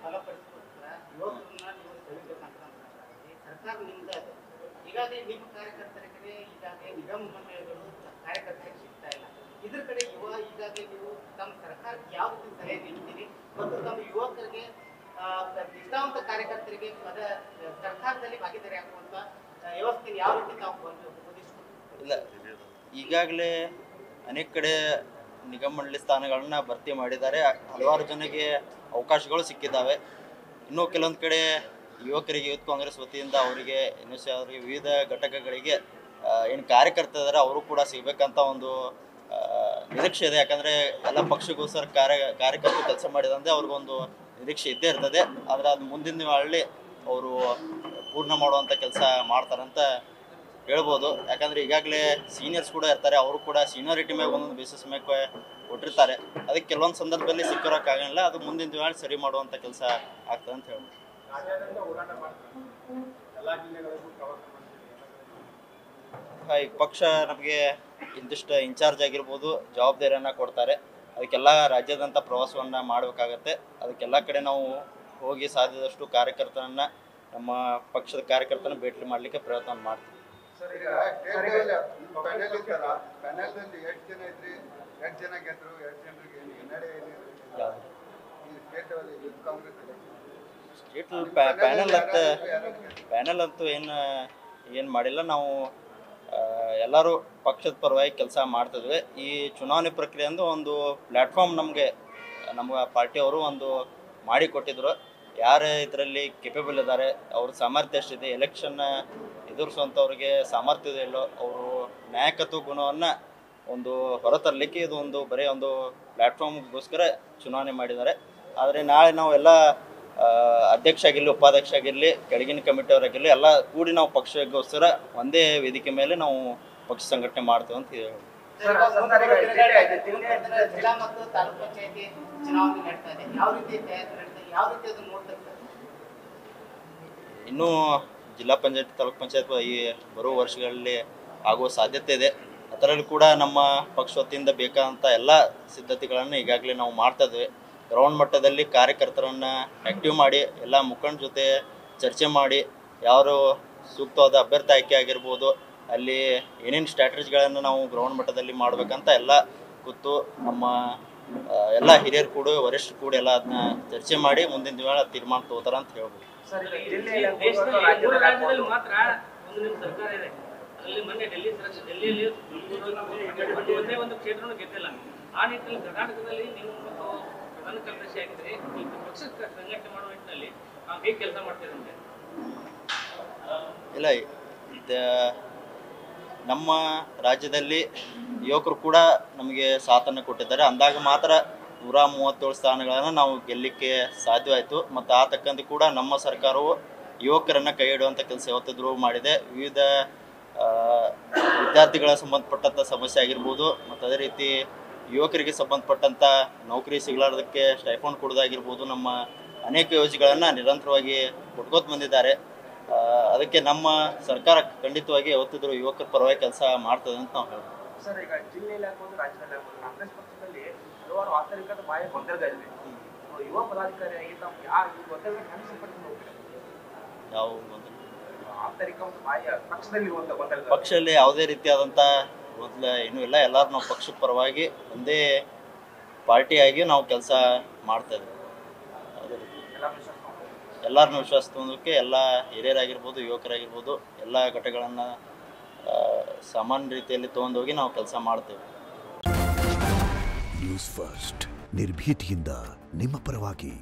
ಬಲಪಡಿಸೋಸ್ಕರ ಯುವಕರನ್ನ ನೀವು ಸೆಳೆಬೇಕಂತ ಸರ್ಕಾರ ನಿಮ್ದು ಅದು. ಈಗಾಗಲೇ ನಿಮ್ಮ ಕಾರ್ಯಕರ್ತರಿಗೆ ಈಗಾಗಲೇ ನಿಗಮ ಮಂಡಳಿಗಳು ಕಾರ್ಯಕರ್ತರಿಗೆ ಸಿಗ್ತಾ ಇಲ್ಲ. ಇದ್ರ ಕಡೆ ಈಗಾಗಲೇ ನೀವು ತಮ್ಮ ಸರ್ಕಾರಕ್ಕೆ ಯಾವ ರೀತಿ ಸಲಹೆ ನೀಡ್ತೀರಿ ಮತ್ತು ತಮ್ಮ ಯುವಕರಿಗೆ ನಿಷ್ಠಾವಂತ ಕಾರ್ಯಕರ್ತರಿಗೆ ಸರ್ಕಾರದಲ್ಲಿ ಭಾಗಿದಾರಿ ಆಗುವಂತ ವ್ಯವಸ್ಥೆ ಯಾವ ರೀತಿ ನಾವು ಇಲ್ಲ, ಈಗಾಗಲೇ ಅನೇಕ ಕಡೆ ನಿಗಮ ಮಂಡಳಿ ಸ್ಥಾನಗಳನ್ನ ಭರ್ತಿ ಮಾಡಿದ್ದಾರೆ. ಹಲವಾರು ಜನಕ್ಕೆ ಅವಕಾಶಗಳು ಸಿಕ್ಕಿದ್ದಾವೆ. ಇನ್ನೂ ಕೆಲವೊಂದು ಕಡೆ ಯುವಕರಿಗೆ ಯೂತ್ ಕಾಂಗ್ರೆಸ್ ವತಿಯಿಂದ ಅವರಿಗೆ ಅವರಿಗೆ ವಿವಿಧ ಘಟಕಗಳಿಗೆ ಏನು ಕಾರ್ಯಕರ್ತ ಇದ್ದಾರೆ ಅವರು ಕೂಡ ಸಿಗಬೇಕಂತ ಒಂದು ನಿರೀಕ್ಷೆ ಇದೆ. ಯಾಕಂದರೆ ಎಲ್ಲ ಪಕ್ಷಗೋಸ್ಕರ ಕಾರ್ಯಕರ್ತರು ಕೆಲಸ ಮಾಡಿದಂತೆ ಅವ್ರಿಗೊಂದು ನಿರೀಕ್ಷೆ ಇದ್ದೇ ಇರ್ತದೆ. ಆದರೆ ಅದು ಮುಂದಿನ ವಾರದಲ್ಲಿ ಅವರು ಪೂರ್ಣ ಮಾಡುವಂಥ ಕೆಲಸ ಮಾಡ್ತಾರಂತ ಹೇಳ್ಬೋದು. ಯಾಕಂದರೆ ಈಗಾಗಲೇ ಸೀನಿಯರ್ಸ್ ಕೂಡ ಇರ್ತಾರೆ, ಅವರು ಕೂಡ ಸೀನಿಯಾರಿಟಿ ಮೇಲೆ ಒಂದೊಂದು ಬೇಸಿಸ್ ಮೇಲೆ ಕೊಟ್ಟಿರ್ತಾರೆ. ಅದಕ್ಕೆ ಕೆಲವೊಂದು ಸಂದರ್ಭದಲ್ಲಿ ಸಿಕ್ಕಿರೋಕ್ಕಾಗಲ್ಲ, ಅದು ಮುಂದಿನ ದಿನ ಸರಿ ಮಾಡುವಂಥ ಕೆಲಸ ಆಗ್ತದೆ ಅಂತ ಹೇಳ್ಬೋದು. ಈ ಪಕ್ಷ ನಮಗೆ ಇಂತಿಷ್ಟು ಇನ್ಚಾರ್ಜ್ ಆಗಿರ್ಬೋದು ಜವಾಬ್ದಾರಿಯನ್ನು ಕೊಡ್ತಾರೆ. ಅದಕ್ಕೆಲ್ಲ ರಾಜ್ಯದಂಥ ಪ್ರವಾಸವನ್ನು ಮಾಡಬೇಕಾಗತ್ತೆ. ಅದಕ್ಕೆಲ್ಲ ಕಡೆ ನಾವು ಹೋಗಿ ಸಾಧ್ಯದಷ್ಟು ಕಾರ್ಯಕರ್ತರನ್ನು ನಮ್ಮ ಪಕ್ಷದ ಕಾರ್ಯಕರ್ತನ ಭೇಟಿ ಮಾಡಲಿಕ್ಕೆ ಪ್ರಯತ್ನ ಮಾಡ್ತೀವಿ. ಸ್ಟೇಟ್ ಪ್ಯಾನಲ್ ಅಂತೂ ಏನು ಮಾಡಿಲ್ಲ. ನಾವು ಎಲ್ಲರೂ ಪಕ್ಷದ ಪರವಾಗಿ ಕೆಲಸ ಮಾಡ್ತಿದ್ವಿ. ಈ ಚುನಾವಣೆ ಪ್ರಕ್ರಿಯೆ ಅಂದು ಒಂದು ಪ್ಲ್ಯಾಟ್ಫಾರ್ಮ್ ನಮ್ಮ ಪಾರ್ಟಿಯವರು ಒಂದು ಮಾಡಿಕೊಟ್ಟಿದ್ರು. ಯಾರು ಇದರಲ್ಲಿ ಕೇಪಬಲ್ ಇದ್ದಾರೆ, ಅವ್ರ ಸಾಮರ್ಥ್ಯ ಎಷ್ಟಿದೆ, ಎಲೆಕ್ಷನ್ನ ಎದುರಿಸುವಂಥವ್ರಿಗೆ ಸಾಮರ್ಥ್ಯ ಇದೆ ಇಲ್ಲೋ, ಅವರು ನಾಯಕತ್ವ ಗುಣವನ್ನು ಒಂದು ಹೊರತರಲಿಕ್ಕೆ ಇದು ಒಂದು ಬರೀ ಒಂದು ಪ್ಲ್ಯಾಟ್ಫಾರ್ಮ್ಗೋಸ್ಕರ ಚುನಾವಣೆ ಮಾಡಿದ್ದಾರೆ. ಆದರೆ ನಾಳೆ ನಾವು ಎಲ್ಲ ಅಧ್ಯಕ್ಷ ಆಗಿರಲಿ, ಉಪಾಧ್ಯಕ್ಷ ಆಗಿರಲಿ, ಕೆಳಗಿನ ಕಮಿಟಿಯವರಾಗಿರಲಿ ಎಲ್ಲ ಕೂಡಿ ನಾವು ಪಕ್ಷಕ್ಕೋಸ್ಕರ ಒಂದೇ ವೇದಿಕೆ ಮೇಲೆ ನಾವು ಪಕ್ಷ ಸಂಘಟನೆ ಮಾಡ್ತೇವೆ ಅಂತ ಹೇಳಿ. ಜಿಲ್ಲಾ ಮತ್ತು ತಾಲೂಕು ಪಂಚಾಯತಿ ಚುನಾವಣೆ ನಡೀತಾ ಇದೆ, ಯಾವ ರೀತಿ ಯಾವ ರೀತಿ ಅದನ್ನು ನೋಡ್ತಾ ಇದ್ದಾರೆ? ಇನ್ನೂ ಜಿಲ್ಲಾ ಪಂಚಾಯತ್ ತಾಲೂಕು ಪಂಚಾಯತ್ ಈ ಬರುವ ವರ್ಷಗಳಲ್ಲಿ ಆಗುವ ಸಾಧ್ಯತೆ ಇದೆ. ಅದರಲ್ಲಿ ಕೂಡ ನಮ್ಮ ಪಕ್ಷ ವತಿಯಿಂದ ಬೇಕಾದಂಥ ಎಲ್ಲ ಸಿದ್ಧತೆಗಳನ್ನು ಈಗಾಗಲೇ ನಾವು ಮಾಡ್ತಾ ಇದ್ದೇವೆ. ಗ್ರೌಂಡ್ ಮಟ್ಟದಲ್ಲಿ ಕಾರ್ಯಕರ್ತರನ್ನು ಆ್ಯಕ್ಟಿವ್ ಮಾಡಿ ಎಲ್ಲ ಮುಖಂಡ ಜೊತೆ ಚರ್ಚೆ ಮಾಡಿ ಯಾರು ಸೂಕ್ತವಾದ ಅಭ್ಯರ್ಥಿ ಆಯ್ಕೆ ಆಗಿರ್ಬೋದು, ಅಲ್ಲಿ ಏನೇನು ಸ್ಟ್ರಾಟಜಿಗಳನ್ನು ನಾವು ಗ್ರೌಂಡ್ ಮಟ್ಟದಲ್ಲಿ ಮಾಡಬೇಕಂತ ಎಲ್ಲ ಕೂತು ನಮ್ಮ ಎಲ್ಲ ಹಿರಿಯರು ಕೂಡ ವರಿಷ್ಠರು ಕೂಡ ಎಲ್ಲ ಅದನ್ನ ಚರ್ಚೆ ಮಾಡಿ ಮುಂದಿನ ದಿನ ತೀರ್ಮಾನ ತಗೋತಾರ ಅಂತ ಹೇಳ್ಬೋದು. ಇಲ್ಲ, ನಮ್ಮ ರಾಜ್ಯದಲ್ಲಿ ಯುವಕರು ಕೂಡ ನಮಗೆ ಸಾಥನ್ನು ಕೊಟ್ಟಿದ್ದಾರೆ. ಅಂದಾಗ ಮಾತ್ರ 137 ಸ್ಥಾನಗಳನ್ನು ನಾವು ಗೆಲ್ಲಲಿಕ್ಕೆ ಸಾಧ್ಯವಾಯಿತು. ಮತ್ತು ಆ ತಕ್ಕಂತೆ ಕೂಡ ನಮ್ಮ ಸರ್ಕಾರವು ಯುವಕರನ್ನು ಕೈ ಹಿಡುವಂಥ ಕೆಲಸ ಯಾವತ್ತಿದ್ರೂ ಮಾಡಿದೆ. ವಿವಿಧ ವಿದ್ಯಾರ್ಥಿಗಳ ಸಂಬಂಧಪಟ್ಟಂಥ ಸಮಸ್ಯೆ ಆಗಿರ್ಬೋದು, ಮತ್ತು ಅದೇ ರೀತಿ ಯುವಕರಿಗೆ ಸಂಬಂಧಪಟ್ಟಂಥ ನೌಕರಿ ಸಿಗಲಾರ್ದಕ್ಕೆ ಸ್ಟೈಫಂಡ್ ಕೊಡೋದಾಗಿರ್ಬೋದು, ನಮ್ಮ ಅನೇಕ ಯೋಜನೆಗಳನ್ನು ನಿರಂತರವಾಗಿ ಕೊಟ್ಕೋತ ಬಂದಿದ್ದಾರೆ. ಅದಕ್ಕೆ ನಮ್ಮ ಸರ್ಕಾರ ಖಂಡಿತವಾಗಿ ಯಾವತ್ತಿದ್ರೂ ಯುವಕರ ಪರವಾಗಿ ಕೆಲಸ ಮಾಡ್ತದೆ ಅಂತ ನಾವು ಹೇಳ್ಬೋದು. ಸರ್, ಈಗ ಜಿಲ್ಲೆಯಲ್ಲಿ ಆಗ್ಬೋದು, ರಾಜ್ಯದಲ್ಲಿ ಆಗ್ಬೋದು, ಕಾಂಗ್ರೆಸ್ ಪಕ್ಷದಲ್ಲಿ ಹಲವಾರು ಆಂತರಿಕದ ಬಾಯ ಗೊಂದಲಗಳಿವೆ. ಯುವ ಪದಾಧಿಕಾರಿಯಾಗಿ ತಾವು ಯಾವ ಗೊಂದಲಗಳಿಗೆ ಹೆಂಗೆ ಸಂಪರ್ಕಿಸಿ ಹೋಗ್ತಾರೆ? ಯಾವ ಗೊಂದಲ? ಆಂತರಿಕ ಒಂದು ಬಾಯ ಪಕ್ಷದಲ್ಲಿ ಗೊಂದಲ. ಪಕ್ಷದಲ್ಲಿ ಯಾವುದೇ ರೀತಿಯಾದಂಥ ಗೊಂದಲ ಏನೂ ಇಲ್ಲ. ಎಲ್ಲರೂ ನಾವು ಪಕ್ಷದ ಪರವಾಗಿ ಒಂದೇ ಪಾರ್ಟಿಯಾಗಿ ನಾವು ಕೆಲಸ ಮಾಡ್ತಾ ಇದ್ದೀವಿ. ಎಲ್ಲರನ್ನೂ ವಿಶ್ವಾಸ ತೊಗೊಂಡೋಕ್ಕೆ ಎಲ್ಲ ಹಿರಿಯರಾಗಿರ್ಬೋದು, ಯುವಕರಾಗಿರ್ಬೋದು, ಎಲ್ಲ ಘಟಕಗಳನ್ನು ಸಾಮಾನ್ಯ ರೀತಿಯಲ್ಲಿ ತೊಗೊಂಡೋಗಿ ನಾವು ಕೆಲಸ ಮಾಡ್ತೇವೆ. ನ್ಯೂಸ್ ಫಸ್ಟ್, ನಿರ್ಭೀತಿಯಿಂದ ನಿಮ್ಮ ಪರವಾಗಿ.